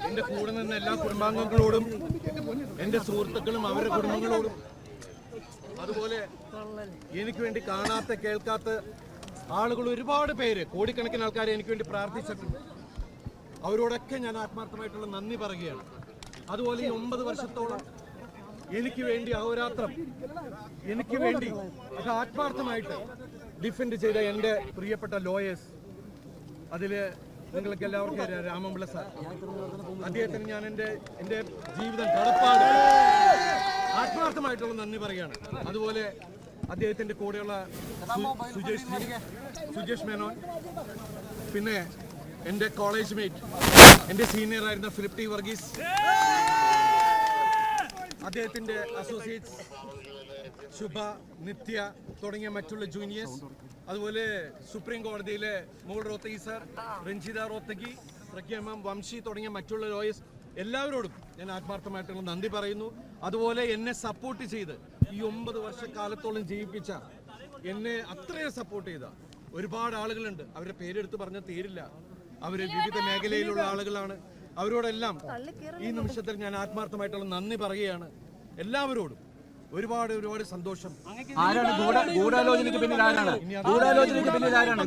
എന്റെ കൂടെ നിന്ന എല്ലാ കുടുംബാംഗങ്ങളോടും, എന്റെ സുഹൃത്തുക്കളും അവരുടെ കുടുംബങ്ങളോടും, അതുപോലെ എനിക്ക് വേണ്ടി കാണാത്ത കേൾക്കാത്ത ആളുകൾ ഒരുപാട് പേര്, കോടിക്കണക്കിന് ആൾക്കാരെ എനിക്ക് വേണ്ടി പ്രാർത്ഥിച്ചിട്ടുണ്ട്. അവരോടൊക്കെ ഞാൻ ആത്മാർത്ഥമായിട്ടുള്ള നന്ദി പറയുകയാണ്. അതുപോലെ ഈ 9 വർഷത്തോളം എനിക്ക് വേണ്ടി അഹോരാത്രം എനിക്ക് വേണ്ടി അത് ആത്മാർത്ഥമായിട്ട് ഡിഫെൻഡ് ചെയ്ത എൻ്റെ പ്രിയപ്പെട്ട ലോയേഴ്സ്, അതിൽ നിങ്ങൾക്ക് എല്ലാവർക്കും രാമൻപിള്ള സാർ, അദ്ദേഹത്തിന് ഞാൻ എൻ്റെ ജീവിതം കടപ്പാട് ആത്മാർത്ഥമായിട്ടുള്ള നന്ദി പറയുകയാണ്. അതുപോലെ അദ്ദേഹത്തിൻ്റെ കൂടെയുള്ള സുജേഷ് മേനോൻ, പിന്നെ എൻ്റെ കോളേജ് മേറ്റ്, എൻ്റെ സീനിയർ ആയിരുന്ന ഫിലിപ്പ് ടി വർഗീസ്, അദ്ദേഹത്തിൻ്റെ അസോസിയേറ്റ്സ് ശുഭ, നിത്യ തുടങ്ങിയ മറ്റുള്ള ജൂനിയേഴ്സ്, അതുപോലെ സുപ്രീം കോടതിയിലെ മോൾ റോത്തഗി സാർ, രഞ്ജിത റോത്തഗി, പ്രഖ്യാമം, വംശി തുടങ്ങിയ മറ്റുള്ള ലോയേഴ്സ്, എല്ലാവരോടും ഞാൻ ആത്മാർത്ഥമായിട്ടുള്ള നന്ദി പറയുന്നു. അതുപോലെ എന്നെ സപ്പോർട്ട് ചെയ്ത് ഈ 9 വർഷക്കാലത്തോളം ജീവിപ്പിച്ച, എന്നെ അത്രയും സപ്പോർട്ട് ചെയ്ത ഒരുപാട് ആളുകളുണ്ട്. അവരുടെ പേരെടുത്ത് പറഞ്ഞാൽ തീരില്ല. അവർ വിവിധ മേഖലയിലുള്ള ആളുകളാണ്. അവരോടെല്ലാം ഈ നിമിഷത്തിൽ ഞാൻ ആത്മാർത്ഥമായിട്ടുള്ള നന്ദി പറയുകയാണ്. എല്ലാവരോടും ഒരുപാട് സന്തോഷം. ഗൂഢാലോചനയ്ക്ക് പിന്നിൽ ആരാണ്?